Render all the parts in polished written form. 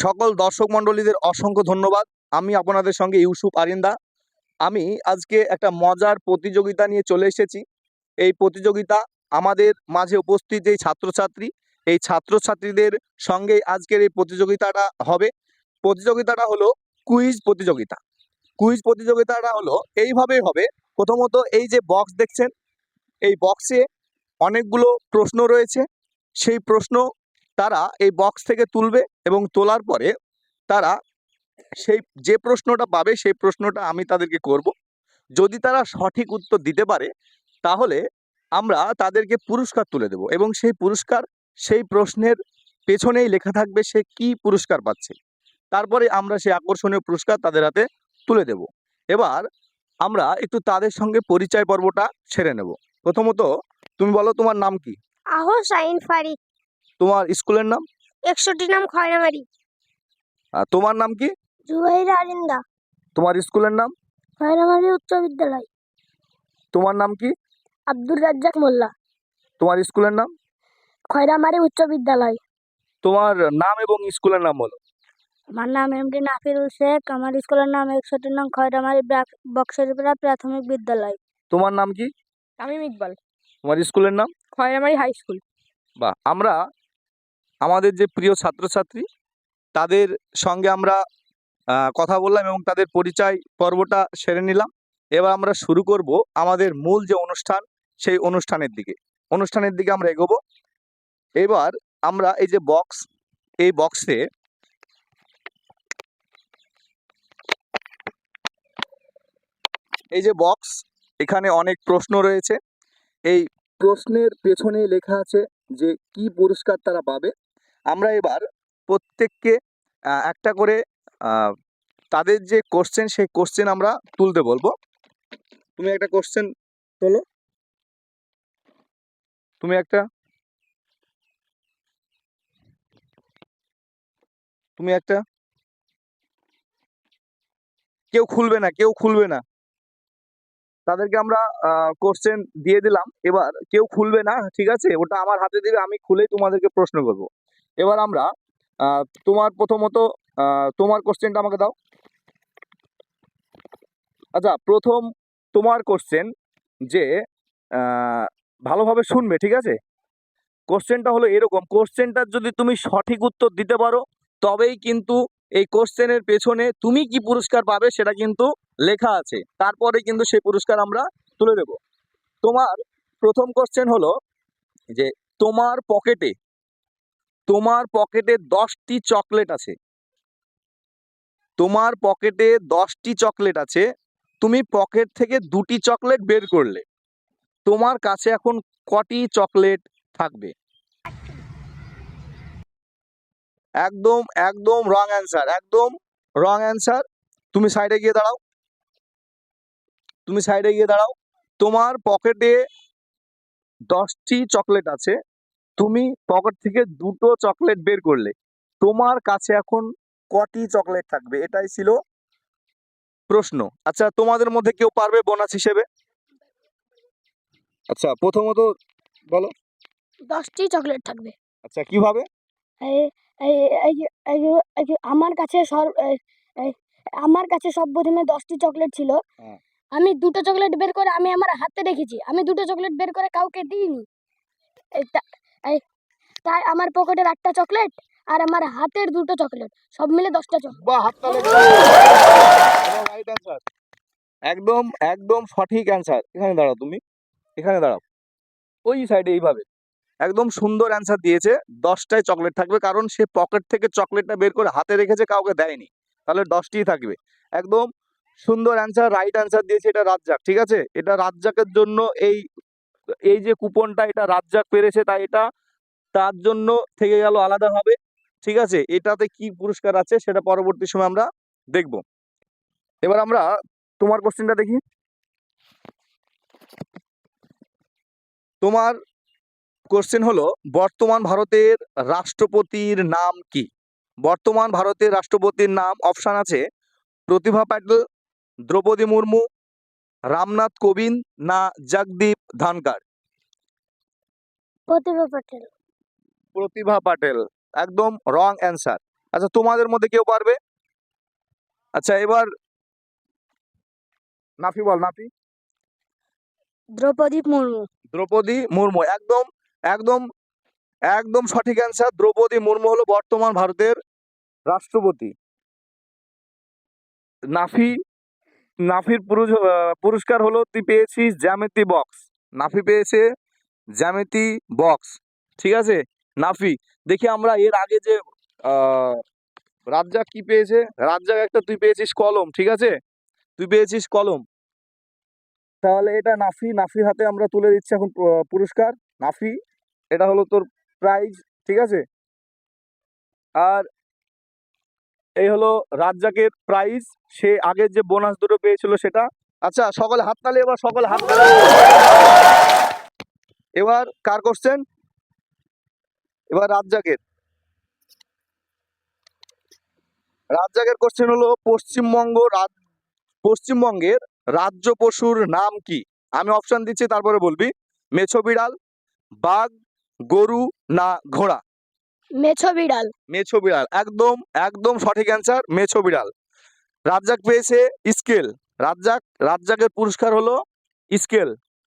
সকল দর্শক মণ্ডলীদের অসংখ্য ধন্যবাদ। আমি আপনাদের সঙ্গে ইউসুফ আরিন্দা। আমি আজকে একটা মজার প্রতিযোগিতা নিয়ে চলে এসেছি। এই প্রতিযোগিতা আমাদের মাঝে উপস্থিত এই ছাত্রছাত্রী, এই ছাত্রছাত্রীদের সঙ্গে আজকের এই প্রতিযোগিতাটা হবে। প্রতিযোগিতাটা হলো কুইজ প্রতিযোগিতা। কুইজ প্রতিযোগিতাটা হলো এইভাবেই হবে। প্রথমত এই যে বক্স দেখছেন, এই বক্সে অনেকগুলো প্রশ্ন রয়েছে। সেই প্রশ্ন তারা এই বক্স থেকে তুলবে এবং তোলার পরে তারা সেই যে প্রশ্নটা পাবে সেই প্রশ্নটা আমি তাদেরকে করব। যদি তারা সঠিক উত্তর দিতে পারে তাহলে আমরা তাদেরকে পুরস্কার তুলে দেব এবং সেই পুরস্কার সেই প্রশ্নের পেছনেই লেখা থাকবে সে কি পুরস্কার পাচ্ছে। তারপরে আমরা সেই আকর্ষণীয় পুরস্কার তাদের হাতে তুলে দেব। এবার আমরা একটু তাদের সঙ্গে পরিচয় পর্বটা সেরে নেব। প্রথমত তুমি বলো তোমার নাম কি? আহো শাইন ফারিক। তোমার স্কুলের নাম? 61 নাম খয়রাবাড়ি। আর তোমার নাম কি? জুবাইর আরিন্দা। তোমার স্কুলের নাম? খয়রাবাড়ি উচ্চ বিদ্যালয়। তোমার নাম কি? আব্দুর রাজ্জাক মোল্লা। তোমার স্কুলের নাম? খয়রামারি উচ্চ বিদ্যালয়। তোমার নাম এবং স্কুলের নাম বলো। আমার নাম এমডি নাফিরুল শেখ। আমার স্কুলের নাম 61 নং খয়রামারি বক্সেরপাড়া প্রাথমিক বিদ্যালয়। তোমার নাম কি? তামিম ইকবাল। তোমার স্কুলের নাম? Khayramari high school. বাহ, আমরা আমাদের যে প্রিয় ছাত্রছাত্রী তাদের সঙ্গে আমরা কথা বললাম এবং তাদের পরিচয় পর্বটা সেরে নিলাম। এবার আমরা শুরু করব আমাদের মূল যে অনুষ্ঠান সেই অনুষ্ঠানের দিকে আমরা এগোবো। এবার আমরা এই যে বক্স, এই বক্সে এই যে বক্স, এখানে অনেক প্রশ্ন রয়েছে। এই প্রশ্নের পেছনে লেখা আছে যে কি পুরস্কার তারা পাবে। আমরা এবার প্রত্যেককে একটা করে তাদের যে কোশ্চেন সেই কোশ্চেন আমরা তুলতে বলবো। তুমি একটা কোশ্চেন তোলো। তুমি একটা কেউ খুলবে না তাদেরকে আমরা কোশ্চেন দিয়ে দিলাম। এবার কেউ খুলবে না, ঠিক আছে? ওটা আমার হাতে দিবে, আমি খুলেই তোমাদেরকে প্রশ্ন করব। এবার আমরা তোমার প্রথমত তোমার কোশ্চেনটা আমাকে দাও। আচ্ছা, প্রথম তোমার কোশ্চেন যে ভালোভাবে শুনবে, ঠিক আছে? কোশ্চেনটা হলো এরকম, কোশ্চেনটার যদি তুমি সঠিক উত্তর দিতে পারো তবেই কিন্তু এই কোশ্চেনের পেছনে তুমি কি পুরস্কার পাবে সেটা কিন্তু লেখা আছে, তারপরে কিন্তু সেই পুরস্কার আমরা তুলে দেব। তোমার প্রথম কোশ্চেন হলো যে তোমার পকেটে 10টি চকলেট আছে। তোমার পকেটে 10টি চকলেট আছে, তুমি পকেট থেকে 2টি চকলেট বের করলে, তোমার কাছে এখন কটি চকলেট থাকবে? একদম একদম রং অ্যান্সার, একদম রং অ্যান্সার। তুমি সাইডে গিয়ে দাঁড়াও। তোমার পকেটে 10টি চকলেট আছে, তুমি পকেট থেকে 2টো চকলেট বের করলে, তোমার কাছে এখন কটি চকলেট থাকবে? এটাই ছিল প্রশ্ন। আচ্ছা, তোমাদের মধ্যে কেউ পারবে বোনাস হিসেবে? আচ্ছা, প্রথমত বলো। 10টি চকলেট থাকবে। আচ্ছা, কিভাবে? আমার কাছে আমার কাছে সব প্রথমে 10টি চকলেট ছিল। আমি 2টো চকলেট বের করে আমি আমার হাতে রেখেছি। আমি 2টো চকলেট বের করে কাউকে দিইনি। তাই আমার পকেটের 8টা চকলেট আর আমার হাতের 2টো চকলেট, সব মিলে 10টা চকলেট। বাহ, হাততালি। রাইট অ্যান্সার, একদম একদম সঠিক অ্যান্সার। এখানে দাঁড়াও, তুমি এখানে দাঁড়াও, ওই সাইডে, এইভাবে একদম সুন্দর অ্যান্সার দিয়েছে। 10টায় চকলেট থাকবে, কারণ সে পকেট থেকে চকলেটটা বের করে হাতে রেখেছে, কাউকে দেয়নি, তাহলে 10টিই থাকবে। একদম সুন্দর অ্যান্সার, রাইট অ্যান্সার দিয়েছে এটা রাজ্জাক, ঠিক আছে? এটা রাজ্জাকের জন্য এই যে কুপনটা, এটা রাজ্জাক পেরেছে, তাই এটা তার জন্য থেকে গেল আলাদাভাবে, ঠিক আছে? এটাতে কি পুরস্কার আছে সেটা পরবর্তী সময় আমরা দেখব। এবার আমরা তোমার কোশ্চেনটা দেখি। তোমার কোশ্চেন হলো বর্তমান ভারতের রাষ্ট্রপতির নাম কি? বর্তমান ভারতের রাষ্ট্রপতির নাম অপশন আছে প্রতিভা পাটিল, দ্রৌপদী মুর্মু, রামনাথ কোবিন্দ না জগদীপ ধনখড়? প্রতিভা পাটিল। প্রতিভা পাটিল, একদম রং অ্যান্সার। আচ্ছা, তোমাদের মধ্যে কেউ পারবে? আচ্ছা, এবার নাফি বল, নাফি। দ্রৌপদী মুর্মু। দ্রৌপদী মুর্মু, একদম একদম একদম সঠিক অ্যান্সার। দ্রৌপদী মুর্মু হলো বর্তমান ভারতের রাষ্ট্রপতি। নাফি, নাফির পুরস্কার হলো তুই পেয়েছিস জ্যামিতি বক্স। নাফি পেয়েছে জ্যামিতি বক্স, ঠিক আছে। নাফি, দেখি আমরা এর আগে যে রাজ্জাক কি পেয়েছে। রাজ্জাক একটা তুই পেয়েছিস কলম, ঠিক আছে, তুই পেয়েছিস কলম। তাহলে এটা নাফি, নাফির হাতে আমরা তুলে দিচ্ছি এখন পুরস্কার। নাফি, এটা হলো তোর প্রাইজ, ঠিক আছে। আর এই হলো রাজ্জাকের প্রাইজ, সে আগের যে বোনাস দুটো পেয়েছিল সেটা। আচ্ছা, সকলে হাততালি, এবার সকলে হাততালি। এবার কার কোশ্চেন? এবার রাজ্জাকের। রাজ্জাকের কোশ্চেন হলো পশ্চিমবঙ্গের রাজ্য পশুর নাম কি? আমি অপশন দিচ্ছি, তারপরে বলবি। মেছো বিড়াল, বাঘ, গরু না ঘোড়া? মেছো বিড়াল। মেছো বিড়াল, একদম একদম সঠিক অ্যান্সার, মেছো বিড়াল। রাজ্জাক পেয়েছে স্কেল। রাজ্জাকের পুরস্কার হলো স্কেল।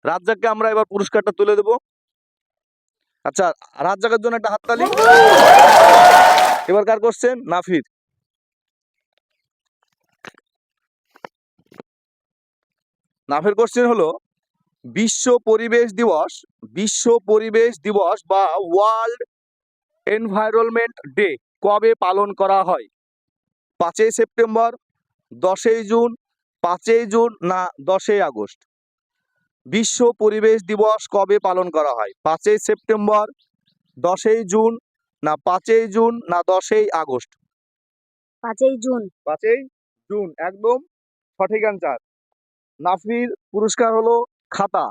রাজ্জাককে আমরা এবার পুরস্কারটা তুলে দেব। আচ্ছা, রাজ্জাকের জন্য একটা হাততালি। এবার কার কোশ্চেন? নাফির। নাফের কোশ্চেন হলো বিশ্ব পরিবেশ দিবস বা ওয়ার্ল্ড এনভায়রনমেন্ট ডে কবে পালন করা হয়? 5ই সেপ্টেম্বর, 10ই জুন, 5ই জুন না 10ই আগস্ট? বিশ্ব পরিবেশ দিবস কবে পালন করা হয়? 5ই সেপ্টেম্বর, 10ই জুন না 5ই জুন না 10ই আগস্ট? 5ই জুন। 5ই জুন, একদম সঠিক অ্যান্সার। নাফির পুরস্কার হলো খাতা।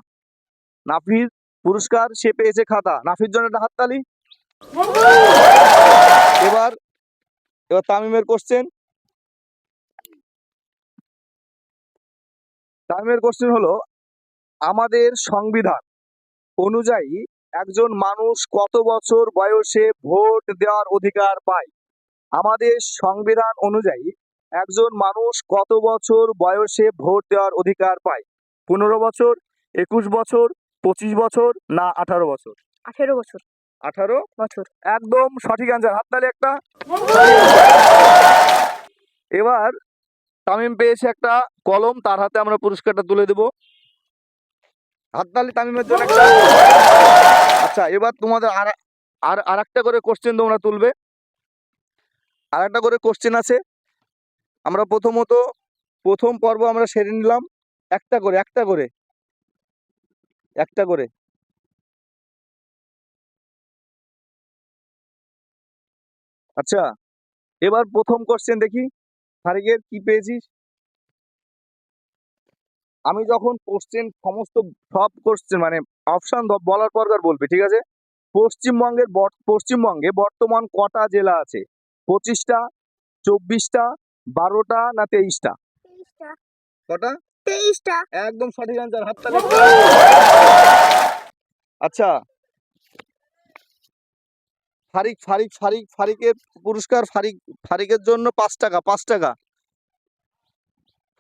নাফির পুরস্কার, সে পেয়েছে খাতা। নাফির জন্য একটা হাততালি। এবার এবার তামিমের কোশ্চেন। তামিমের কোশ্চেন হলো আমাদের সংবিধান অনুযায়ী একজন মানুষ কত বছর বয়সে ভোট দেওয়ার অধিকার পায়? আমাদের সংবিধান অনুযায়ী একজন মানুষ কত বছর বয়সে ভোট দেওয়ার অধিকার পায়? 15 বছর, 21 বছর, 25 বছর না 18 বছর? 18 বছর। 18 বছর। একদম সঠিক অ্যান্সার, হাততালি একটা। এবার তামিম পেয়েছে একটা কলম, তার হাতে আমরা পুরস্কারটা তুলে দেব। হাততালি তামিমের জন্য একটা। আচ্ছা, এবার তোমাদের আর একটা করে কোশ্চেন তোমরা তুলবে। আর একটা করে কোশ্চেন আছে। আমরা প্রথম পর্ব আমরা সেরে নিলাম একটা করে। আচ্ছা, এবার প্রথম কোশ্চেন দেখি ফারিকের কি পেয়েছিস। আমি যখন কোশ্চেন সব কোশ্চেন মানে অপশন বলার পর বলবি, ঠিক আছে। পশ্চিমবঙ্গে বর্তমান কটা জেলা আছে? 25টা, 24টা, 12টা না 23টা? 23টা। কটা? 23টা। একদম সঠিক অ্যান্সার, হাততালি। আচ্ছা, ফারিকের পুরস্কার, ফারিকের জন্য 5 টাকা, 5 টাকা।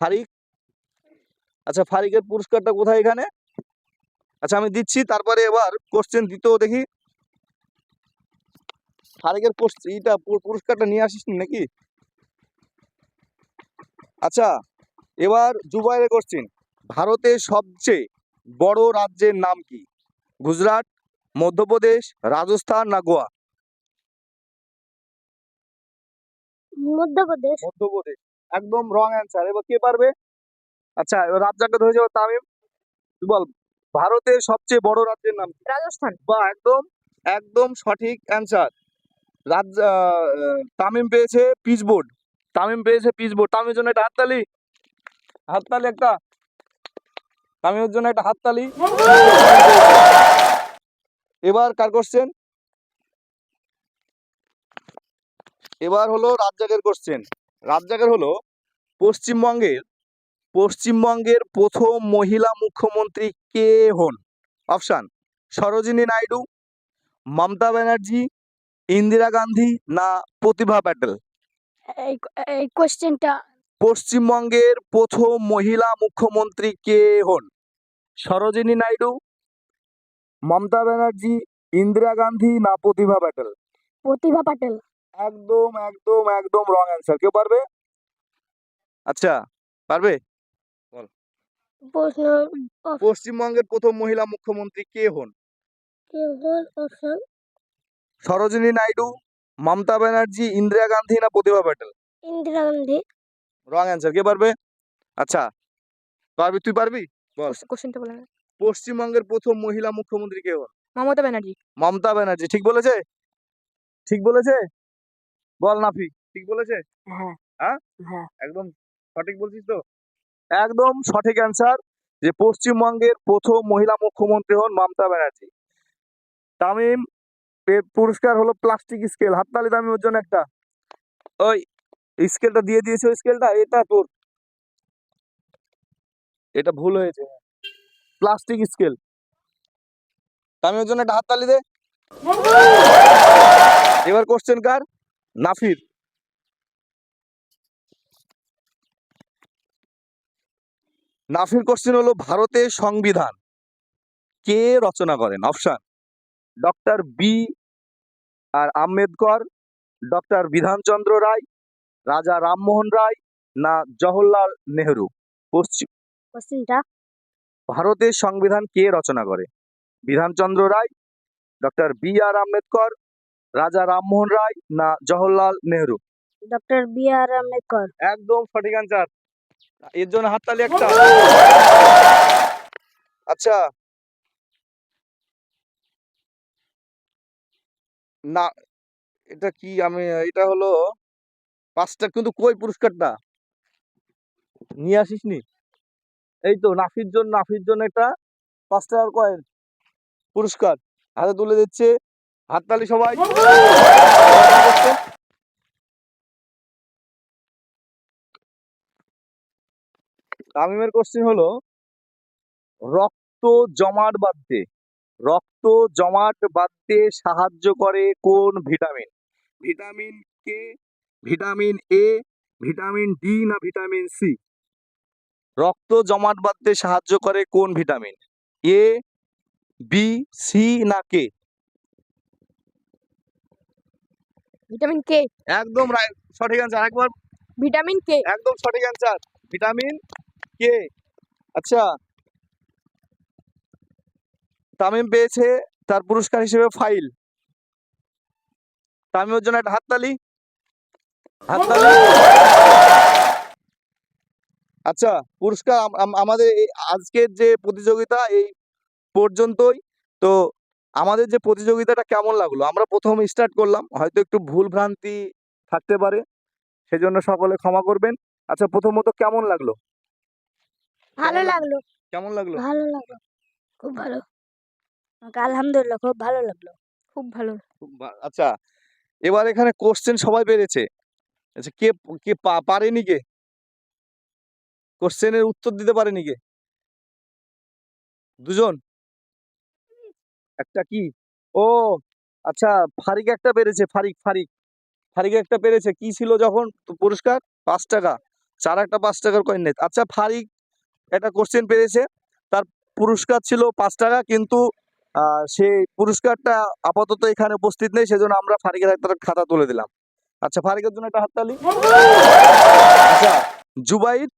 ফারিক, আচ্ছা, ফারিকের পুরস্কারটা কোথায় এখানে? আচ্ছা, আমি দিচ্ছি, তারপরে এবার কোশ্চেন দিতেও দেখি। ফারিকের পুরস্কারটা নিয়ে আসিস নাকি? আচ্ছা, এবার জুবাইরের কোশ্চেন। ভারতের সবচেয়ে বড় রাজ্যের নাম কি? গুজরাট, মধ্যপ্রদেশ, রাজস্থান না গোয়া? মধ্যপ্রদেশ। মধ্যপ্রদেশ, একদম রং অ্যান্সার। এবার কে পারবে? আচ্ছা, এবার রাজ্জাককে ধরে যাবে তামিম, তুই বল ভারতের সবচেয়ে বড় রাজ্যের নাম কি? রাজস্থান। বা একদম একদম সঠিক অ্যান্সার। তামিম পেয়েছে পিচবোর্ড। তামিমের জন্য একটা হাততালি, একটা। তামিমের জন্য একটা হাততালি। এবার কার কোশ্চেন? এবার হলো রাজ্জাকের কোশ্চেন। রাজ্জাকের হলো পশ্চিমবঙ্গের প্রথম মহিলা মুখ্যমন্ত্রী কে হন? অপশন: সরোজিনী নাইডু, মমতা ব্যানার্জি, ইন্দিরা গান্ধী না প্রতিভা প্যাটেল? এই এই কোশ্চেনটা পশ্চিমবঙ্গের প্রথম মহিলা মুখ্যমন্ত্রী কে হন? সরোজিনী নাইডু, মমতা ব্যানার্জি, ইন্দিরা গান্ধী না প্রতিভা প্যাটেল? প্রতিভা পাটেল। একদম একদম একদম রং অ্যান্সার। কেউ পারবে? আচ্ছা, পারবে? প্রশ্ন পশ্চিমবঙ্গের প্রথম মহিলা মুখ্যমন্ত্রী কে হন? অপশন সরোজিনী নাইডু, মমতা ব্যানার্জি, ইন্দিরা গান্ধী না প্রতিভা প্যাটেল? ইন্দিরা গান্ধী। Wrong answer. কে পারবে? আচ্ছা, পারবি, তুই পারবি? বল। কোশ্চেনটা বলে না। পশ্চিমবঙ্গের প্রথম মহিলা মুখ্যমন্ত্রী কে হন? মমতা ব্যানার্জি। মমতা ব্যানার্জি। ঠিক বলেছে? ঠিক বলেছে? বল নাফি, ঠিক বলেছে? হ্যাঁ হ্যাঁ, হ্যাঁ। একদম সঠিক বলছিস তো? একদম সঠিক অ্যান্সার, যে পশ্চিমবঙ্গের প্রথম মহিলা মুখ্যমন্ত্রী হন মমতা ব্যানার্জি। তামিম, পুরস্কার হলো প্লাস্টিক স্কেল। হাততালি তামিম ওর জন্য একটা। ওই স্কেলটা দিয়ে দিয়েছে, ওই স্কেলটা এটা তোর, এটা ভুল হয়েছে, প্লাস্টিক স্কেল। তামিমের জন্য একটা হাততালি দে। এবার কোশ্চেন কার? নাফির। নাফির কোশ্চেন হলো ভারতের সংবিধান কে রচনা করেন? অপশন: ডক্টর বি আর আম্বেদকর, ডক্টর বিধানচন্দ্র রায়, রাজা রামমোহন রায় না জওহরলাল নেহেরু? পশ্চিম কোশ্চেনটা ভারতের সংবিধান কে রচনা করে? বিধানচন্দ্র রায়, ডক্টর বি আর আম্বেদকর, রাজা রামমোহন রায় না জওহরলাল নেহেরু? ডক্টর বি আর আম্বেদকর। একদম সঠিক অ্যান্সার। এর জন্য হাততালি একটা। আচ্ছা, না এটা কি, আমি এটা হলো 5টা, কিন্তু কই পুরস্কারটা নিয়ে আসিস নি? এই তো নাফির জন্য একটা 5 টাকার কয়েন পুরস্কার হাতে তুলে দিচ্ছে। হাততালি সবাই। তামিমের কোশ্চেন হলো রক্ত জমাট বাঁধতে রক্ত জমাট বাঁধতে সাহায্য করে কোন vitamin? Vitamin K, vitamin A, vitamin D না ভিটামিন সি? রক্ত জমাট বাঁধতে সাহায্য করে কোন ভিটামিন? এ, বি, সি না কে? Vitamin K. একদম সঠিক অ্যান্সার। একবার ভিটামিন কে। একদম সঠিক অ্যান্সার, ভিটামিন কে। আচ্ছা, তামিম পেয়েছে তার পুরস্কার হিসেবে ফাইল। তামিমের জন্য একটা হাততালি। হাততালি। আচ্ছা, পুরস্কার আমাদের আজকের যে প্রতিযোগিতা এই পর্যন্তই। তো আমাদের যে প্রতিযোগিতাটা কেমন লাগলো? আমরা প্রথম স্টার্ট করলাম, হয়তো একটু ভুল ভ্রান্তি থাকতে পারে, সেজন্য সকলে ক্ষমা করবেন। আচ্ছা, প্রথমত কেমন লাগলো? ভালো লাগলো। কেমন লাগলো? ভালো লাগলো। খুব ভালো। আলহামদুলিল্লাহ, খুব ভালো লাগলো। খুব ভালো। আচ্ছা, এবার এখানে কোশ্চেন সবাই পেরেছে। আচ্ছা, কে কে পারেনি? কে কোশ্চেনের উত্তর দিতে পারেনি? কে? দুজন? একটা কি? ও আচ্ছা, ফারিক একটা পেরেছে। ফারিক ফারিক ফারিক একটা পেরেছে। কি ছিল যখন পুরস্কার? 5 টাকা। চার একটা 5 টাকার কয়েন নেই। আচ্ছা, ফারিক একটা কোশ্চেন পেরেছে, তার পুরস্কার ছিল 5 টাকা, কিন্তু সেই পুরস্কারটা আপাতত এখানে উপস্থিত নেই, সেজন্য আমরা ফারিকের একটা খাতা তুলে দিলাম। আচ্ছা, ফারিকের জন্য একটা হাততালি। আচ্ছা, জুবাইর,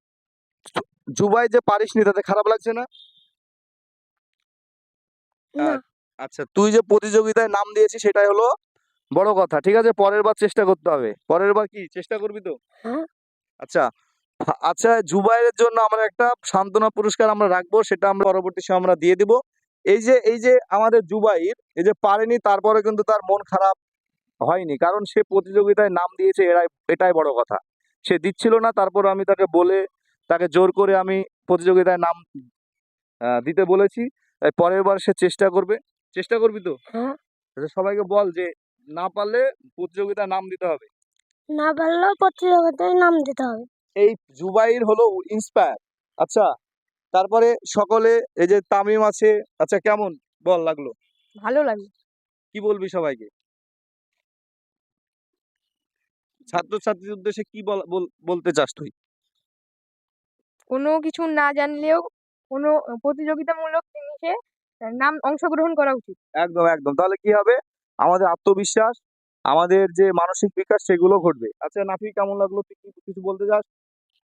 জুবাই যে পারিসনি তাতে খারাপ লাগছে না? না। আচ্ছা, তুই যে প্রতিযোগিতায় নাম দিয়েছিস সেটাই হলো বড় কথা। ঠিক আছে, পরের বার চেষ্টা করতে হবে। পরের বার কি চেষ্টা করবি তো? হ্যাঁ। আচ্ছা, আচ্ছা, জুবাইরের জন্য আমরা একটা সান্ত্বনা পুরস্কার আমরা রাখবো, সেটা আমরা পরবর্তী সময় আমরা দিয়ে দিব। এই যে আমাদের জুবাইর এই যে পারেনি, তারপরে কিন্তু তার মন খারাপ হয়নি, কারণ সে প্রতিযোগিতায় নাম দিয়েছে, এটাই বড় কথা। সে দিচ্ছিল না, তারপর আমি তাকে বলে, তাকে জোর করে আমি প্রতিযোগিতায় নাম দিতে বলেছি। তাই পরের বার সে চেষ্টা করবে। চেষ্টা করবি তো? হ্যাঁ। আচ্ছা, সবাইকে বল যে না পারলে প্রতিযোগিতায় নাম দিতে হবে। না পারলেও প্রতিযোগিতায় নাম দিতে হবে। এই জুবাইর হলো ইন্সপায়ার। আচ্ছা, তারপরে সকলে, এই যে তামিম আছে, আচ্ছা কেমন বল লাগলো? ভালো লাগলো। কি বলবি সবাইকে? ছাত্রছাত্রীদের উদ্দেশ্যে কি বলতে চাস তুই? কোনো কিছু না জানলেও কোনো প্রতিযোগিতামূলক জিনিসে অংশগ্রহণ করা উচিত। একদম একদম, তাহলে কি হবে, আমাদের আত্মবিশ্বাস, আমাদের যে মানসিক বিকাশ সেগুলো ঘটবে। আচ্ছা নাফি, কেমন লাগলো, তুই কি কিছু বলতে চাস?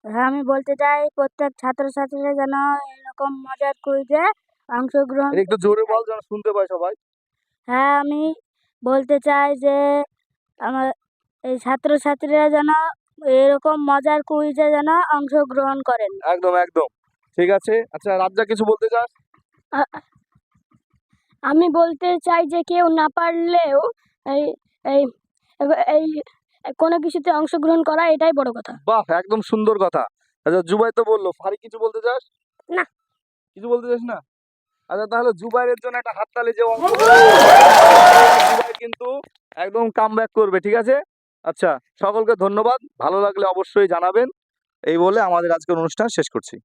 হ্যাঁ, আমি বলতে চাই প্রত্যেক ছাত্রছাত্রীরা যেন এরকম মজার কুইজে অংশগ্রহণ এটা একটু করতে জোরে চায়। বল যেন শুনতে পায় সবাই। হ্যাঁ, আমি বলতে চাই যে আমার এই ছাত্রছাত্রীরা যেন এরকম মজার কুইজে যেন অংশগ্রহণ করেন। একদম একদম, ঠিক আছে। আচ্ছা রাজ্জাক, কিছু বলতে চাস? আ- আমি বলতে চাই যে কেউ না পারলেও এই এই এই কোনো কিছুতে অংশগ্রহণ করা এটাই বড় কথা। বাহ, একদম সুন্দর কথা। আচ্ছা জুবাই তো বললো, ফারিক কিছু বলতে চাস? না। কিছু বলতে চাস না? আচ্ছা তাহলে জুবাইরের জন্য একটা হাততালি, যে জুবাইর কিন্তু একদম কামব্যাক করবে, ঠিক আছে। আচ্ছা সকলকে ধন্যবাদ, ভালো লাগলে অবশ্যই জানাবেন। এই বলে আমাদের আজকের অনুষ্ঠান শেষ করছি।